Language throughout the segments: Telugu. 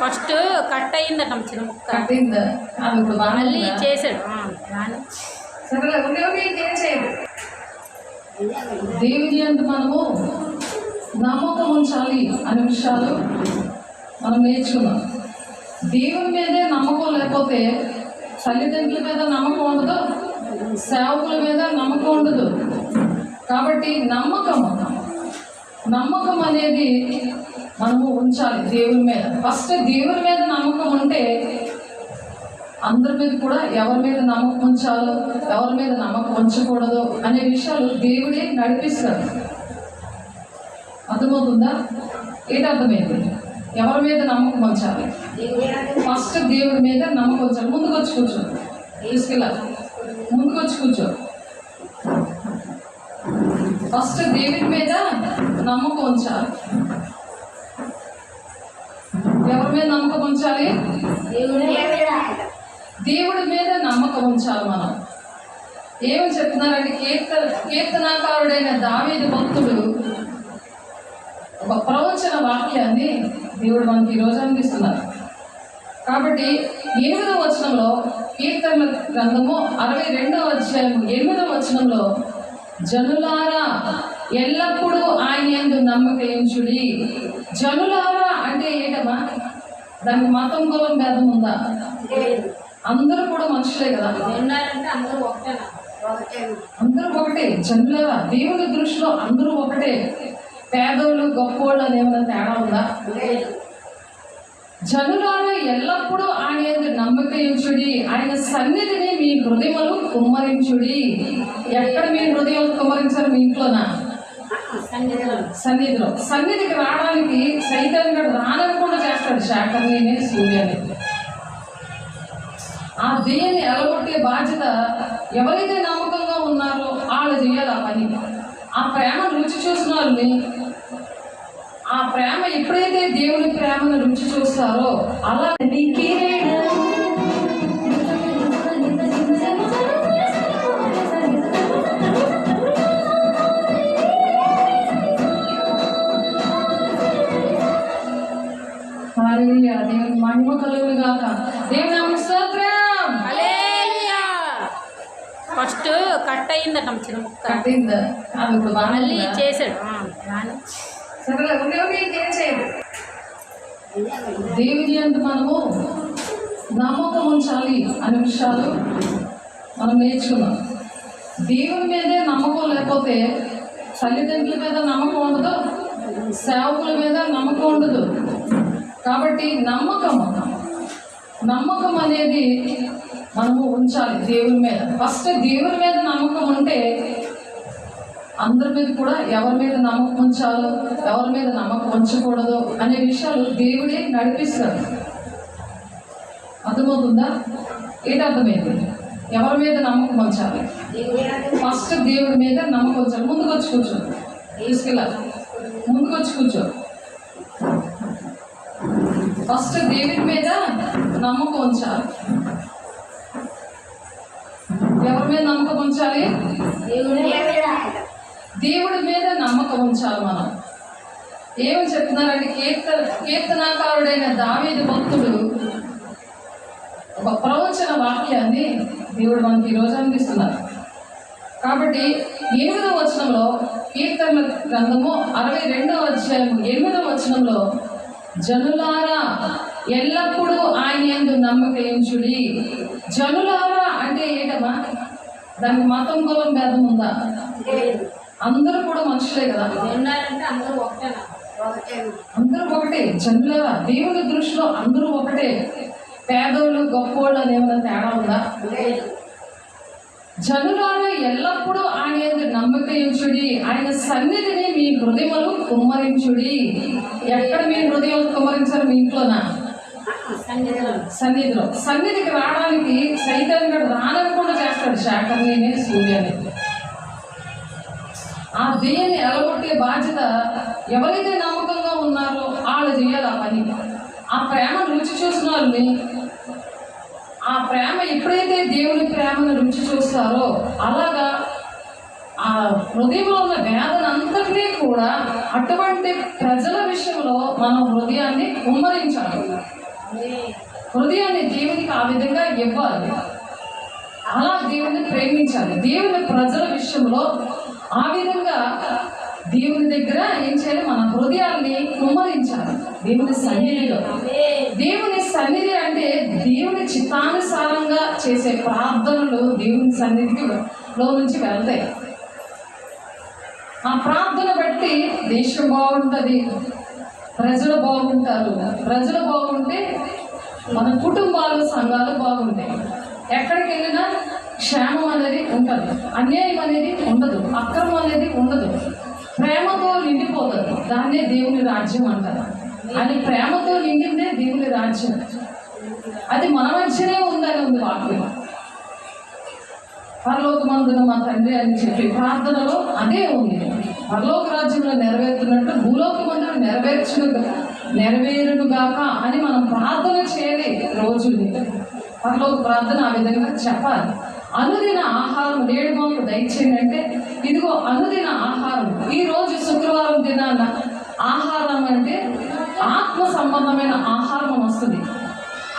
ఫస్ట్ కట్ అయిందట చిన్న ముక్క కట్ అయిందా? అది ఇప్పుడు మళ్ళీ చేసాడు సరే ఏం చేయదు. దేవుని యందు మనము నమ్మకం ఉంచాలి అనే విషయాలు మనం నేర్చుకున్నాం. దేవుని మీదే నమ్మకం లేకపోతే తల్లిదండ్రుల మీద నమ్మకం ఉండదు, సేవకుల మీద నమ్మకం ఉండదు. కాబట్టి నమ్మకం అనేది మనము ఉంచాలి దేవుని మీద. ఫస్ట్ దేవుని మీద నమ్మకం ఉంటే అందరి మీద కూడా ఎవరి మీద నమ్మకం ఉంచాలో, ఎవరి మీద నమ్మకం ఉంచకూడదు అనే విషయాలు దేవుడే నడిపిస్తాడు. అర్థమవుతుందా? ఏంటి అర్థమైంది? ఎవరి మీద నమ్మకం ఉంచాలి? ఫస్ట్ దేవుడి మీద నమ్మకం ఉంచాలి. ముందుకు వచ్చి కూర్చో, తీసుకెళ్ళాలి. ముందుకు వచ్చి కూర్చో. ఫస్ట్ దేవుడి మీద నమ్మకం ఉంచాలి. ఎవరి మీద నమ్మకం ఉంచాలి? దేవుడి మీద నమ్మకం ఉంచాలి. మనం ఏమని చెప్తున్నారంటే, కీర్తనాకారుడైన దావీదు భక్తుడు ఒక ప్రవచన వాక్యాన్ని దేవుడు మనకి ఈరోజు అందిస్తున్నారు. కాబట్టి 8వ వచనంలో, కీర్తనల గ్రంథము 62వ అధ్యాయం 8వ వచనంలో, జనులారా ఎల్లప్పుడూ ఆయన యందు నమ్మకయించుడి. జనులారా అంటే ఏంటమ్మా? దానికి మతం కులం భేదం ఉందా? అందరూ కూడా మనుషులే కదా, అందరూ ఒకటే. జనులారా దేవుని దృష్టిలో అందరూ ఒకటే. పేదోళ్ళు గొప్పోళ్ళు అని ఏమైనా తేడా ఉందా? జనులారా ఎల్లప్పుడూ ఆయన యందు నమ్మకయించుడి, ఆయన సన్నిధిని మీ హృదయములు కుమ్మరించుడి. ఎక్కడ మీ హృదయం కుమ్మరించారు? మీ ఇంట్లోనా? సన్నిధికి రావడానికి సైతాన్ గడు రానకుండా చేస్తాడు, శాఖని సూర్యాన్ని. ఆ దెయ్యాన్ని ఎలగొట్టే బాధ్యత ఎవరైతే నమ్మకంగా ఉన్నారో వాళ్ళు చేయాలి ఆ పని. ఆ ప్రేమ రుచి చూసిన వాళ్ళని, ఆ ప్రేమ ఎప్పుడైతే దేవుని ప్రేమను రుచి చూస్తారో అలా దేవుని మహిమ కలుగును గాక. దేవుని స్తోత్రం. ఫస్ట్ కట్ అయిందట చిన్న ముక్క కట్ అయిందా? అది ఇప్పుడు మళ్ళీ చేసాడు సరే ఏం చేయదు. దేవుని యందు మనము నమ్మకం ఉంచాలి అనే విషయాలు మనం నేర్చుకున్నాం. దేవుని మీదే నమ్మకం లేకపోతే తల్లిదండ్రుల మీద నమ్మకం ఉండదు, సేవకుల మీద నమ్మకం ఉండదు. కాబట్టి నమ్మకం అనేది మనము ఉంచాలి దేవుని మీద. ఫస్ట్ దేవుని మీద నమ్మకం ఉంటే అందరి మీద కూడా ఎవరి మీద నమ్మకం ఉంచాలో, ఎవరి మీద నమ్మకం ఉంచకూడదు అనే విషయాలు దేవుడే నడిపిస్తాడు. అర్థమవుతుందా? ఏంటి అర్థమైంది? ఎవరి మీద నమ్మకం ఉంచాలి? ఫస్ట్ దేవుడి మీద నమ్మకం ఉంచాలి. ముందుకు వచ్చి కూర్చో, తీసుకెళ్ళాలి. ముందుకు వచ్చి కూర్చో. ఫస్ట్ దేవుడి మీద నమ్మకం ఉంచాలి. ఎవరి మీద నమ్మకం ఉంచాలి? దేవుడి మీద నమ్మకం ఉంచాలి. మనం ఏమని చెప్తున్నారంటే, కీర్తనాకారుడైన దావీదు భక్తుడు ఒక ప్రవచన వాక్యాన్ని దేవుడు మనకి ఈరోజు అందిస్తున్నారు. కాబట్టి 8వ వచనంలో, కీర్తనల గ్రంథము 62వ అధ్యాయం 8వ వచనంలో, జనులారా ఎల్లప్పుడూ ఆయన యందు నమ్మకయించుడి. జనులారా అంటే ఏంటమ్మా? దానికి మతం కులం భేదం ఉందా? అందరూ కూడా మనుషులే కదా, అందరూ ఒకటే. జనులారా దేవుని దృష్టిలో అందరూ ఒకటే. పేదోళ్ళు గొప్పోళ్ళు అని ఏమైనా తేడా ఉందా? జనులారా ఎల్లప్పుడూ ఆయన యందు నమ్మకయించుడి, ఆయన సన్నిధిని మీ హృదయములు కుమ్మరించుడి. ఎక్కడ మీ హృదయం కుమ్మరించారు? మీ ఇంట్లోనా? సన్నిధికి రావడానికి సైతాన్ గడు రానకుండా చేస్తాడు, శాఖని సూర్యాన్ని. ఆ దెయ్యాన్ని ఎలగొట్టే బాధ్యత ఎవరైతే నమ్మకంగా ఉన్నారో వాళ్ళు చేయాలి ఆ పని. ఆ ప్రేమ రుచి చూసిన వాళ్ళని, ఆ ప్రేమ ఎప్పుడైతే దేవుని ప్రేమను రుచి చూస్తారో అలాగా ఆ హృదయంలో ఉన్న వేదన అంతటినీ కూడా అటువంటి ప్రజల విషయంలో మనం హృదయాన్ని కుమ్మరించాలి. హృదయాన్ని దేవునికి ఆ విధంగా ఇవ్వాలి. అలా దేవుని ప్రేమించాలి. దేవుని ప్రజల విషయంలో ఆ విధంగా దేవుని దగ్గర ఏం చేయాలి? మన హృదయాన్ని కుమ్మరించాలి దేవుని సన్నిధిలో. దేవుని సన్నిధి అంటే దేవుని చిత్తానుసారంగా చేసే ప్రార్థనలు దేవుని సన్నిధికి లో నుంచి వెళ్తాయి. ఆ ప్రార్థన బట్టి దేశం బాగుంటుంది, ప్రజలు బాగుంటారు. ప్రజలు బాగుంటే మన కుటుంబాలు, సంఘాలు బాగుంటాయి. ఎక్కడికి వెళ్ళినా క్షేమం అనేది ఉంటుంది, అన్యాయం అనేది ఉండదు, అక్రమం అనేది ఉండదు, ప్రేమతో నిండిపోతుంది. దాన్నే దేవుని రాజ్యం అంటారు. అది ప్రేమతో నిండిందే దేవుని రాజ్యం. అది మన మధ్యనే ఉందని ఉంది వాక్యం. పరలోకమందున మా తండ్రి అని చెప్పి ప్రార్థనలో అదే ఉంది. పరలోక రాజ్యంలో నెరవేరుతున్నట్టు భూలోకమందున నెరవేరునుగాక అని మనం ప్రార్థన చేయాలి రోజుని. పరలోక ప్రార్థన ఆ విధంగా చెప్పాలి. అనుదిన ఆహారం నేడు మాకు దయచేయండి అంటే ఇదిగో అనుదిన ఆహారం. ఈరోజు శుక్రవారం దినాన ఆహారం అంటే ఆత్మ సంబంధమైన ఆహారం వస్తుంది.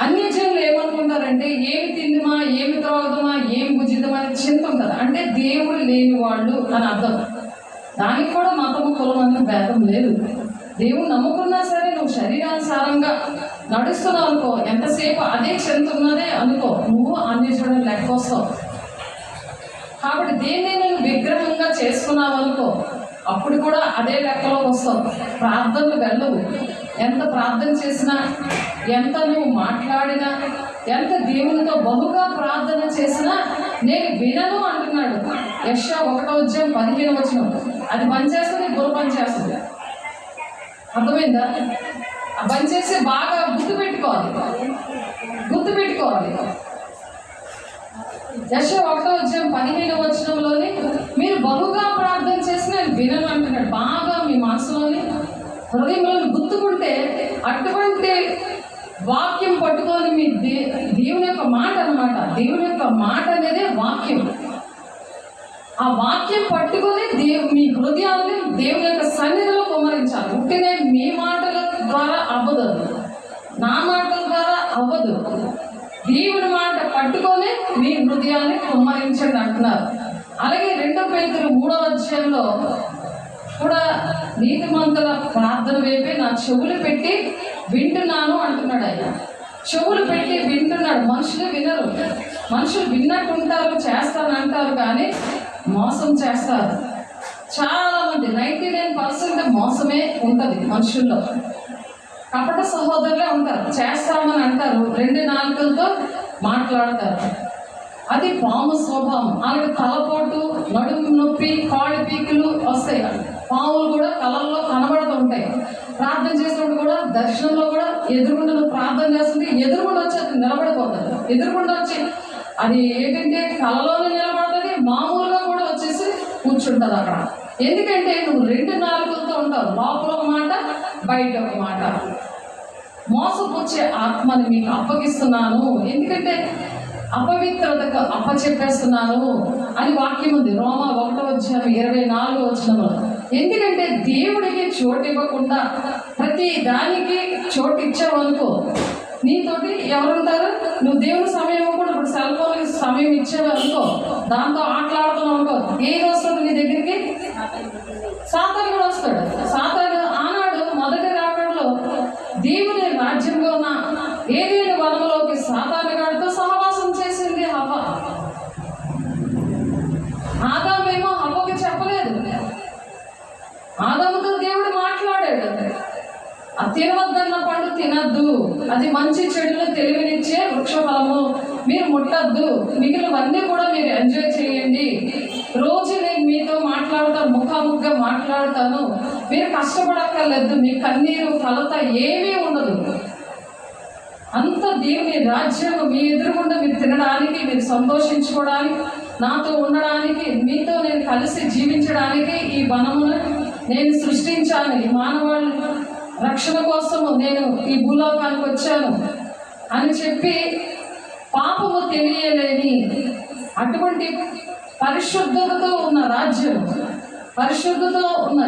అన్ని జనులు ఏమనుకుంటారంటే ఏమి తిందుమా, ఏమి త్రాగుదమా, ఏమి భుజిద్దామా అని చింత ఉంటుంది. అంటే దేవుడు లేని వాళ్ళు అని అర్థం. దానికి కూడా మతము కులం అన్న భేదం లేదు. దేవుడు నమ్ముకున్నా సరే నువ్వు శరీరానుసారంగా నడుస్తున్నావు అనుకో, ఎంతసేపు అదే చింత ఉన్నదే అనుకో, నువ్వు అన్ని చూడడం లెక్క వస్తావు. కాబట్టి దేన్ని నేను విగ్రహంగా చేసుకున్నావు అనుకో, అప్పుడు కూడా అదే లెక్కలో వస్తావు. ప్రార్థనలు వెళ్ళవు. ఎంత ప్రార్థన చేసినా, ఎంత నువ్వు మాట్లాడినా, ఎంత దేవునితో బహుగా ప్రార్థన చేసినా నేను వినను అంటున్నాడు. యెషయా 1:15 అది పనిచేస్తుంది, బుర్ర పనిచేస్తుంది. అర్థమైందా? ఆ పనిచేసి బాగా గుర్తుపెట్టుకోవాలి. యెషయా 1:15 మీరు బహుగా ప్రార్థన చేసి నేను వినను అంటున్నాడు. బాగా మీ మనసులోని హృదయంలో గుర్తుకుంటే అటువంటి వాక్యం పట్టుకొని మీ దేవుని యొక్క మాట అన్నమాట. దేవుని యొక్క మాట అనేది వాక్యం. ఆ వాక్యం పట్టుకొని మీ హృదయాన్ని దేవుని యొక్క సన్నిధిలో కుమ్మరించాలి. ఉంటేనే మీ మాటల ద్వారా అవ్వదు, నా మాటల ద్వారా అవ్వదు. దేవుని మాట పట్టుకొని మీ హృదయాన్ని కుమ్మరించండి అంటున్నారు. అలాగే 2 పేతురు 3:3 కూడా నీతిమంతుల ప్రార్థన వైపే నా చెవులు పెట్టి వింటున్నాను అంటున్నాడు. ఆయన చెవులు పెట్టి వింటున్నాడు. మనుషులు వినరు. మనుషులు విన్నట్టు ఉంటారు, చేస్తానంటారు, కానీ మోసం చేస్తారు. చాలామంది 99% మోసమే ఉంటుంది మనుషుల్లో. కపట సహోదరులే ఉంటారు. చేస్తామని అంటారు, 2 నాలుకలతో మాట్లాడతారు. అది పాము స్వభావం. అలాగే తలపోటు, నడుము నొప్పి, కాడి పీకులు వస్తాయి. పాములు కూడా కళల్లో కనబడుతూ ఉంటాయి. ప్రార్థన చేసినప్పుడు కూడా, దర్శనంలో కూడా ఎదురుగుండా నువ్వు ప్రార్థన చేస్తుంది, ఎదురుగుండా వచ్చి అది నిలబడిపోతుంది. ఎదురుగుండా వచ్చి అది ఏంటంటే కళలోనే నిలబడుతుంది, మామూలుగా కూడా వచ్చేసి కూర్చుంటుంది అక్కడ. ఎందుకంటే నువ్వు 2 నాలుగులతో ఉంటావు. లోపల ఒక మాట, బయట ఒక మాట. మోసపుచ్చే ఆత్మని మీకు అప్పగిస్తున్నాను, ఎందుకంటే అపవిత్రతకు అప్పచెప్పేస్తున్నాను అని వాక్యం ఉంది. రోమా 1:24 ఎందుకంటే దేవుడికి చోటు ఇవ్వకుండా ప్రతి దానికి చోటు ఇచ్చావనుకో, నీతోటి ఎవరుంటారు? నువ్వు దేవుని సమయం కూడా ఇప్పుడు సెల్ ఫోన్కి సమయం ఇచ్చావనుకో, దాంతో ఆటలాడుతున్నావు అనుకో, ఏది వస్తుంది నీ దగ్గరికి? సాతాను కూడా వస్తాడు. సాతాను ఆనాడు మొదటి రాకడలో దేవుని రాజ్యంలో ఉన్న ఏదేని వనంలోకి సాతాను గాడితో సహవాసం చేసింది హవ్వ. ఆదామేమో హవ్వకి చెప్పలేదు. ఆదాముతో దేవుడు మాట్లాడాడు, ఆ తినవద్దన్న పండు తినద్దు, అది మంచి చెడులు తెలివినిచ్చే వృక్ష ఫలము, మీరు ముట్టద్దు, మిగిలినవన్నీ కూడా మీరు ఎంజాయ్ చేయండి. రోజు నేను మీతో మాట్లాడతాను, ముఖాముఖిగా మాట్లాడతాను, మీరు కష్టపడక్కర్లేదు, మీ కన్నీరు కలత ఏమీ ఉండదు. అంత దేవుని రాజ్యం మీ ఎదురుగుండా మీరు తినడానికి, మీరు సంతోషించుకోవడానికి, నాతో ఉండడానికి, మీతో నేను కలిసి జీవించడానికి ఈ వనమును నేను సృష్టించాను. ఈ మానవాళి రక్షణ కోసము నేను ఈ భూలోకానికి వచ్చాను అని చెప్పి పాపము తెలియలేని అటువంటి పరిశుద్ధతతో ఉన్న రాజ్యం, పరిశుద్ధతో ఉన్న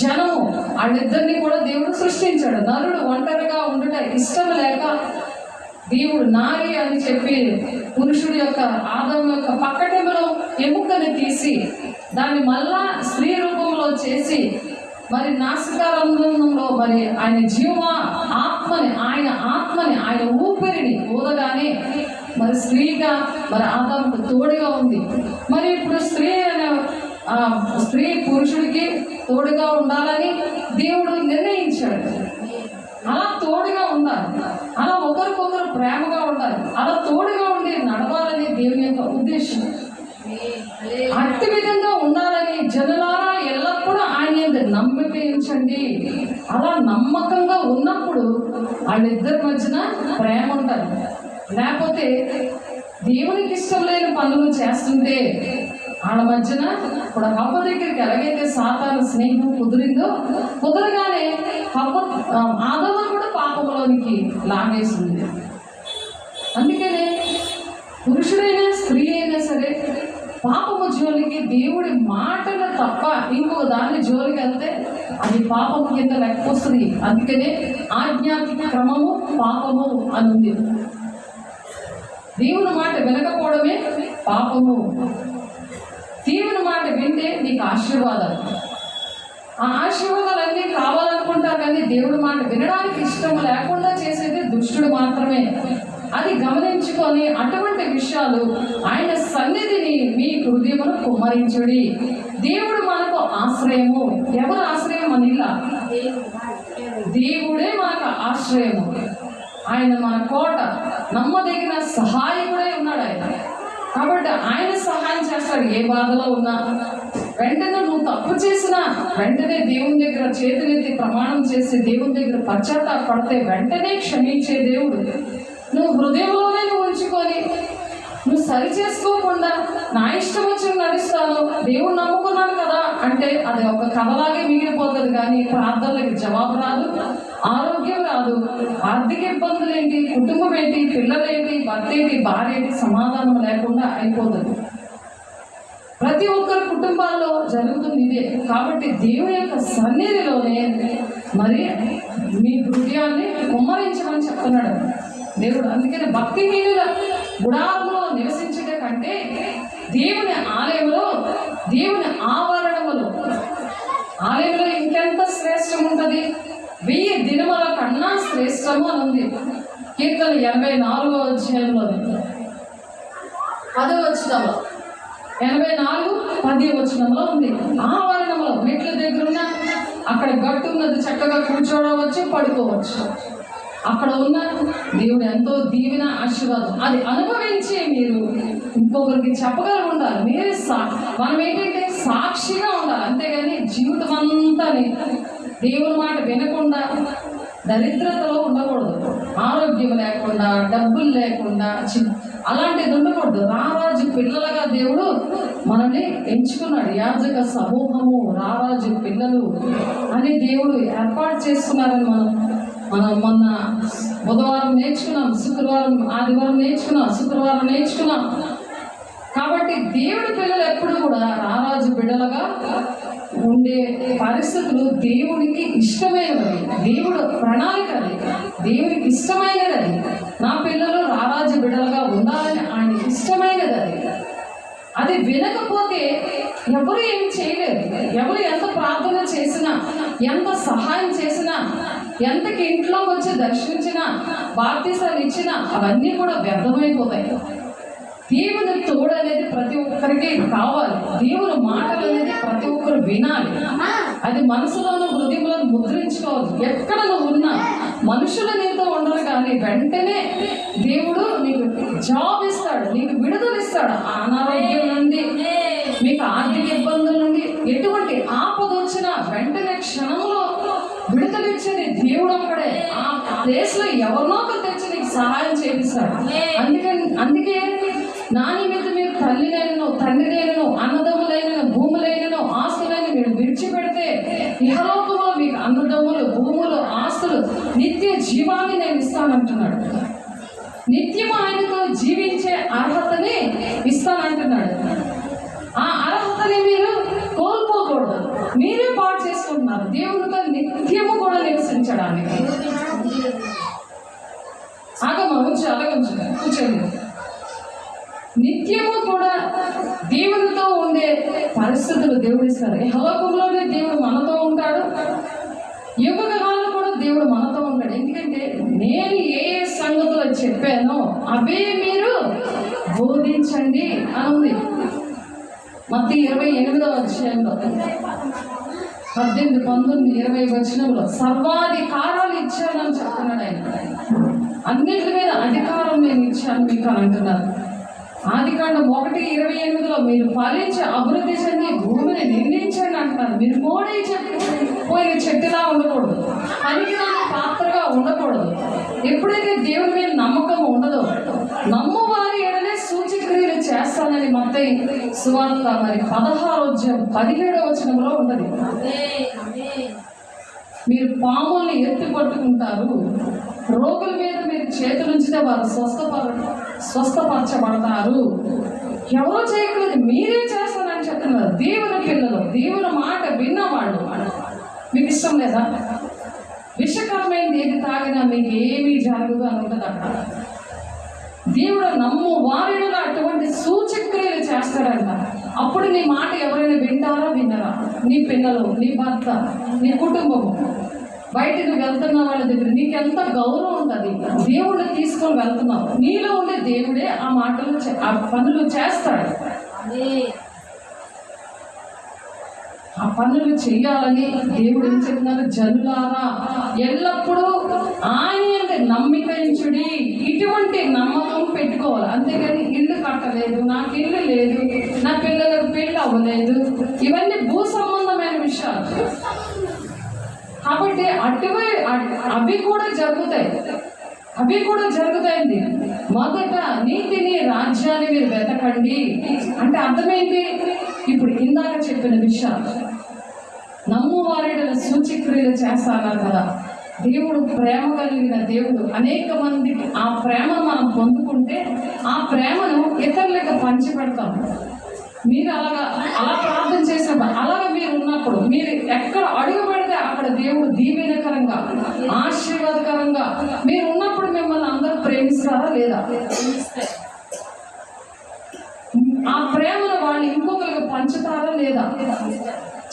జనము, వాళ్ళిద్దరినీ కూడా దేవుడు సృష్టించాడు. నరుడు ఒంటరిగా ఉండుట ఇష్టం లేక దేవుడు నారి అని చెప్పి పురుషుడి యొక్క ఆదాము యొక్క పక్కటెంలో ఎముకని తీసి దాన్ని మళ్ళా స్త్రీ రూపంలో చేసి మరి నాసికారంధ్రంలో మరి ఆయన ఆత్మని ఆయన ఊపిరిని ఊదగానే మరి స్త్రీగా మరి ఆదాముకు తోడుగా ఉంది. మరి ఇప్పుడు స్త్రీ పురుషుడికి తోడుగా ఉండాలని దేవుడు నిర్ణయించాడు. అలా తోడుగా ఉండాలి, అలా ఒకరికొకరు ప్రేమగా ఉండాలి, అలా తోడుగా ఉండి నడవాలని దేవుని యొక్క ఉద్దేశం. అట్టి విధంగా ఉండాలని జనులారా ఎల్లప్పుడూ ఆయన నమ్మిక ఉంచండి. అలా నమ్మకంగా ఉన్నప్పుడు వాళ్ళిద్దరి మధ్యన ప్రేమ ఉంటుంది. లేకపోతే దేవునికి ఇష్టం లేని పనులు చేస్తుంటే వాళ్ళ మధ్యన ఇప్పుడు హవ్వ దగ్గరికి ఎలాగైతే సాతాను స్నేహం కుదరగానే ఆదాము కూడా పాపంలోనికి లాగేసింది. అందుకనే పురుషుడైనా స్త్రీ అయినా సరే పాపము జోలికి దేవుడి మాటలు తప్ప ఇంకొక దాని జోలికి వెళ్తే అది పాపము కింద లెక్కొస్తుంది. అందుకనే ఆజ్ఞాత్మిక క్రమము పాపము అని ఉంది. దేవుని మాట వినకపోవడమే పాపము. దేవుని మాట వింటే నీకు ఆశీర్వాదాలు. ఆ ఆశీర్వాదాలన్నీ కావాలనుకుంటారు, కానీ దేవుడి మాట వినడానికి ఇష్టం లేకుండా చేసేది దుష్టుడు మాత్రమే. అది గమనించుకొని అటువంటి విషయాలు ఆయన సన్నిధిని మీ హృదయమును కుమ్మరించుడి. దేవుడు మనకు ఆశ్రయము. ఎవరు ఆశ్రయం? మన ఇల్లా? దేవుడే మనకు ఆశ్రయము. ఆయన మన కోట, నమ్మదగిన సహాయకుడే ఉన్నాడు ఆయన. కాబట్టి ఆయన సహాయం చేస్తాడు. ఏ బాధలో ఉన్నా వెంటనే నువ్వు తప్పు చేసినా వెంటనే దేవుని దగ్గర చేతులెత్తి ప్రమాణం చేసి దేవుని దగ్గర పశ్చాత్తాపడితే వెంటనే క్షమించే దేవుడు. నువ్వు హృదయంలోనే ఉంచుకొని నువ్వు సరి చేసుకోకుండా నా ఇష్టం వచ్చి నడుస్తాను, దేవుడు నమ్ముకున్నాను కదా అంటే అది ఒక కథలాగే మిగిలిపోతుంది. కానీ ప్రార్థనలకు జవాబు రాదు, ఆరోగ్యం రాదు, ఆర్థిక ఇబ్బందులు ఏంటి, కుటుంబం ఏంటి, పిల్లలేంటి, భర్త ఏంటి, భార్య ఏంటి, సమాధానం లేకుండా అయిపోతుంది. ప్రతి ఒక్కరి కుటుంబాల్లో జరుగుతుంది ఇదే. కాబట్టి దేవుని యొక్క సన్నిధిలోనే మరి మీ హృదయాన్ని కుమ్మరించమని చెప్తున్నాడు దేవుడు. అందుకని భక్తిహీనుల గుడారంలో నివసించే కంటే దేవుని ఆలయంలో, దేవుని ఆవరణములో, ఆలయంలో ఇంకెంత శ్రేష్టం ఉంటుంది. 1000 దినముల కన్నా శ్రేష్టము అని ఉంది. కీర్తన 84వ అధ్యాయంలో 10వ వచనంలో 84:10 వచనంలో ఉంది. ఆవరణంలో మెట్ల దగ్గరున్న అక్కడ గట్టు ఉన్నది, చక్కగా కూర్చోవచ్చు, పడుకోవచ్చు. అక్కడ ఉన్న దేవుడు ఎంతో దీవెన ఆశీర్వాదం అది అనుభవించి మీరు ఇంకొకరికి చెప్పగలిగి ఉండాలి. మనం ఏంటంటే సాక్షిగా ఉండాలి, అంతేగాని జీవితం అంతా దేవుని మాట వినకుండా దరిద్రతలో ఉండకూడదు. ఆరోగ్యం లేకుండా, డబ్బులు లేకుండా అలాంటిది ఉండకూడదు. రారాజు పిల్లలుగా దేవుడు మనల్ని ఎంచుకున్నాడు. యాజక సమూహము, రారాజు పిల్లలు అని దేవుడు ఏర్పాటు చేసుకున్నారని మనం మొన్న బుధవారం నేర్చుకున్నాం, శుక్రవారం ఆదివారం నేర్చుకున్నాం, శుక్రవారం నేర్చుకున్నాం. కాబట్టి దేవుడి పిల్లలు ఎప్పుడు కూడా రారాజు బిడ్డలుగా ఉండే పరిస్థితులు దేవుడికి ఇష్టమైనవి. దేవుడు ప్రణాళిక అది, దేవుడికి ఇష్టమైనది అది. నా పిల్లలు రారాజు బిడ్డలుగా ఉండాలని ఆయనకి ఇష్టమైనది అది. అది వినకపోతే ఎవరు ఏం చేయలేరు. ఎవరు ఎంత ప్రార్థన చేసినా, ఎంత సహాయం చేసినా, ఎంతకి ఇంట్లోకి వచ్చి దర్శించినా, బాప్తిసాలు ఇచ్చినా అవన్నీ కూడా వ్యర్థమైపోతాయి. దేవుని తోడు అనేది ప్రతి ఒక్కరికి కావాలి. దేవుని మాటలు అనేది ప్రతి ఒక్కరు వినాలి. అది మనసులోనూ హృదయంలో ముద్రించుకోవాలి. ఎక్కడ నువ్వు ఉన్నా మనుషులు నీతో ఉండరు, కానీ వెంటనే దేవుడు నీకు జాబ్ ఇస్తాడు, నీకు విడుదల ఇస్తాడు. అనారోగ్యం నుండి, మీకు ఆర్థిక ఇబ్బందుల నుండి, ఎటువంటి ఆపద వచ్చినా వెంటనే క్షణంలో విడుదల ఇచ్చేది దేవుడు ఒక్కడే. ఆ ప్లేస్లో ఎవరినో ఒకరు తెచ్చి నీకు సహాయం చేపిస్తాడు. అందుకే నా నిమిత్తం మీరు తల్లినైనను, తండ్రినైనను, అన్నదమ్ములైనను, భూములైనను, ఆస్తులైన మీరు విడిచిపెడితే ఇహలోకంలో మీకు అన్నదమ్ములు, భూములు, ఆస్తులు, నిత్య జీవాన్ని నేను ఇస్తానంటున్నాడు. నిత్యం ఆయనతో జీవించే అర్హతని ఇస్తానంటున్నాడు. ఆ అర్హతని మీరు కోల్పోకూడదు. మీరే పాటు చేసుకుంటున్నారు దేవునితో నిత్యము కూడా నివసించడానికి. ఉంచు, అలాగే ఉంచు, కూర్చోండి. నిత్యము కూడా దేవునితో ఉండే పరిస్థితులు దేవుడు ఇస్తారు. ఈ లోకంలోనే దేవుడు మనతో ఉంటాడు, యుగకాలంలో కూడా దేవుడు మనతో ఉంటాడు. ఎందుకంటే నేను ఏ సంగతులు చెప్పానో అవే మీరు బోధించండి అని ఉంది. మత్తయి 28వ అధ్యాయంలో 18, 19, 20 వచనంలో సర్వాధికారాలు ఇచ్చానని చెప్తున్నాడు ఆయన. అన్నింటి మీద అధికారం నేను ఇచ్చాను మీకు అని అంటున్నారు. ఆదికాండం 1:28లో మీరు ఫలించి అభివృద్ధి చెంది భూమిని నిర్ణయించండి అంటున్నారు. మీరు మోడీ పోయిన చెట్టులా ఉండకూడదు, పనికిరాని పాత్రగా ఉండకూడదు. ఎప్పుడైతే దేవుని మీద నమ్మకం ఉండదో, నమ్మువారి ఎడలే సూచక్రియలు చేస్తానని మత్తయి సువార్త మరి 16:17 వచనంలో ఉన్నది. మీరు పాముల్ని ఎత్తి పట్టుకుంటారు, రోగుల మీద మీరు చేతులుంచితే వారు స్వస్థపరచబడతారు. ఎవరో చేయకూడదు, మీరే చేస్తానని చెప్తున్నారు. దేవుని పిల్లలు, దేవుని మాట విన్నవాళ్ళు. మీకు ఇష్టం లేదా? విషకరమైనది ఏది తాగినా మీకు ఏమీ జరగదు అని ఉంటుంది అక్కడ. దేవుడు నమ్ము వారిలో అటువంటి సూచక్రియలు చేస్తాడంట. అప్పుడు నీ మాట ఎవరైనా వింటారా వినరా? నీ పిల్లలు, నీ భర్త, నీ కుటుంబము, బయటకు వెళ్తున్న వాళ్ళ దగ్గర నీకు ఎంత గౌరవం ఉంటుంది. దేవుడిని తీసుకొని వెళ్తున్నావు, నీలో ఉండే దేవుడే ఆ మాటలు ఆ పనులు చేస్తాడు. ఆ పనులు చెయ్యాలని దేవుడు ఏం చెప్తున్నారు? జనులారా ఎల్లప్పుడూ ఆయన అంటే నమ్మిక ఉంచుడి. ఇటువంటి నమ్మకం పెట్టుకోవాలి. అంతేగాని ఇల్లు కట్టలేదు, నాకు ఇల్లు లేదు, నా పిల్లలకు పెళ్ళి అవ్వలేదు, ఇవన్నీ భూ సంబంధమైన విషయాలు. కాబట్టి అవి కూడా జరుగుతాయి, అవి కూడా జరుగుతాయండి. మొదట నీతిని రాజ్యాన్ని మీరు వెతకండి అంటే అర్థమైంది. ఇప్పుడు ఇందాక చెప్పిన విషయాలు నమ్ము వారిని సూచక్రియలు చేస్తాన్నారు కదా. దేవుడు ప్రేమ కలిగిన దేవుడు. అనేక మందికి ఆ ప్రేమను మనం పొందుకుంటే ఆ ప్రేమను ఇతరులకు పంచిపెడతాం. మీరు అలా ప్రార్థన చేసినప్పుడు, అలాగే మీరు ఉన్నప్పుడు, మీరు ఎక్కడ అడుగు పెడితే అక్కడ దేవుడు దీవెనకరంగా, ఆశీర్వాదకరంగా మీరు ఉన్నప్పుడు మిమ్మల్ని అందరూ ప్రేమిస్తారా లేదా? ఆ ప్రేమను వాళ్ళు ఇంకొకరికి పంచుతారా లేదా?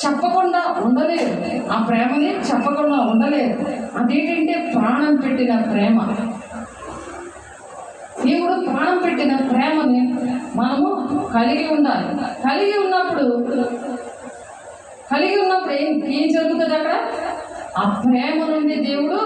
చెప్పకుండా ఉండలేరు. ఆ ప్రేమని చెప్పకుండా ఉండలేరు. అదేంటంటే ప్రాణం పెట్టిన ప్రేమ. దేవుడు ప్రాణం పెట్టిన ప్రేమని మనము కలిగి ఉండాలి. కలిగి ఉన్నప్పుడు ఏం జరుగుతుంది అక్కడ? ఆ ప్రేమ నుండి దేవుడు